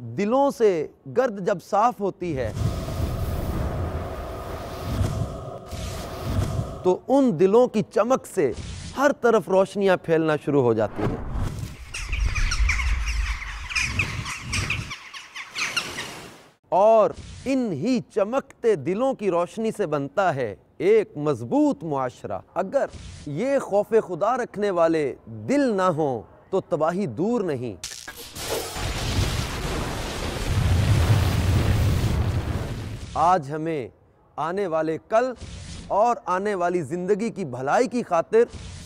دلوں سے گرد جب صاف ہوتی ہے تو ان دلوں کی چمک سے ہر طرف روشنیاں پھیلنا شروع ہو جاتی ہیں۔ اور ان ہی چمکتے دلوں کی روشنی سے بنتا ہے ایک مضبوط معاشرہ۔ اگر یہ خوف خدا رکھنے والے دل نہ ہوں تو تباہی دور نہیں۔ آج ہمیں آنے والے کل اور آنے والی زندگی کی بھلائی کی خاطر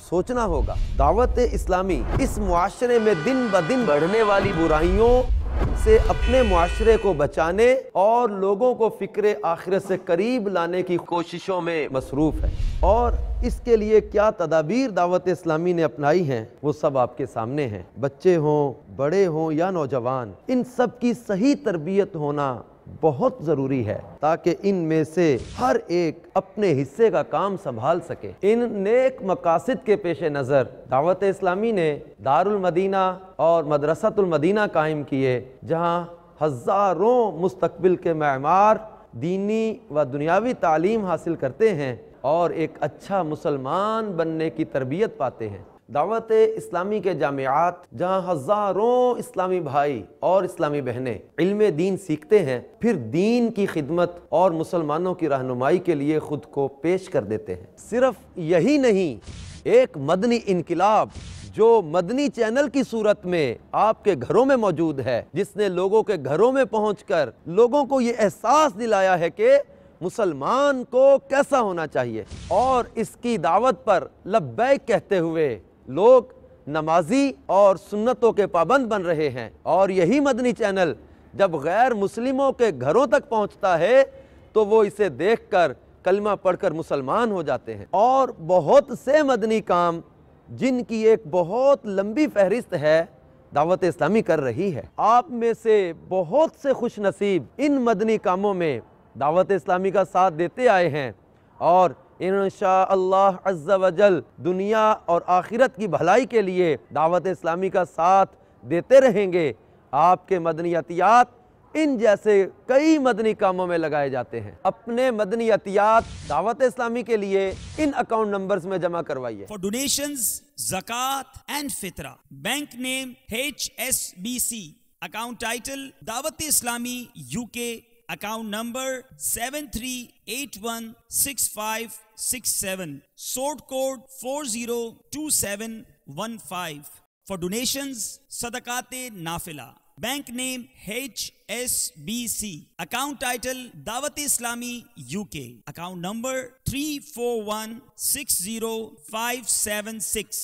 سوچنا ہوگا۔ دعوت اسلامی اس معاشرے میں دن بدن بڑھنے والی برائیوں سے اپنے معاشرے کو بچانے اور لوگوں کو فکر آخرت سے قریب لانے کی کوششوں میں مصروف ہے، اور اس کے لیے کیا تدابیر دعوت اسلامی نے اپنائی ہیں وہ سب آپ کے سامنے ہیں۔ بچے ہوں، بڑے ہوں یا نوجوان، ان سب کی صحیح تربیت ہونا بہت ضروری ہے تاکہ ان میں سے ہر ایک اپنے حصے کا کام سنبھال سکے۔ ان نیک مقاصد کے پیش نظر دعوت اسلامی نے دار المدینہ اور مدرسۃ المدینہ قائم کیے، جہاں ہزاروں مستقبل کے معمار دینی و دنیاوی تعلیم حاصل کرتے ہیں اور ایک اچھا مسلمان بننے کی تربیت پاتے ہیں۔ دعوت اسلامی کے جامعات جہاں ہزاروں اسلامی بھائی اور اسلامی بہنیں علم دین سیکھتے ہیں، پھر دین کی خدمت اور مسلمانوں کی رہنمائی کے لیے خود کو پیش کر دیتے ہیں۔ صرف یہی نہیں، ایک مدنی انقلاب جو مدنی چینل کی صورت میں آپ کے گھروں میں موجود ہے، جس نے لوگوں کے گھروں میں پہنچ کر لوگوں کو یہ احساس دلایا ہے کہ مسلمان کو کیسا ہونا چاہیے، اور اس کی دعوت پر لبیک کہتے ہوئے لوگ نمازی اور سنتوں کے پابند بن رہے ہیں۔ اور یہی مدنی چینل جب غیر مسلموں کے گھروں تک پہنچتا ہے تو وہ اسے دیکھ کر کلمہ پڑھ کر مسلمان ہو جاتے ہیں۔ اور بہت سے مدنی کام جن کی ایک بہت لمبی فہرست ہے دعوت اسلامی کر رہی ہے۔ آپ میں سے بہت سے خوش نصیب ان مدنی کاموں میں دعوت اسلامی کا ساتھ دیتے آئے ہیں، اور انشاءاللہ عز و جل دنیا اور آخرت کی بھلائی کے لیے دعوت اسلامی کا ساتھ دیتے رہیں گے۔ آپ کے مدنی عطیات ان جیسے کئی مدنی کاموں میں لگائے جاتے ہیں۔ اپنے مدنی عطیات دعوت اسلامی کے لیے ان اکاؤنٹ نمبرز میں جمع کروائیے۔ For donations, zakat and fitra. Bank name HSBC. Account title Dawat Islami UK. Account number 73816567. Sort code 402715. For donations, sadaqat nafila. Bank name HSBC. Account title Dawat Islami UK. Account number 34160576.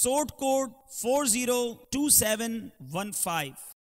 Sort code 402715.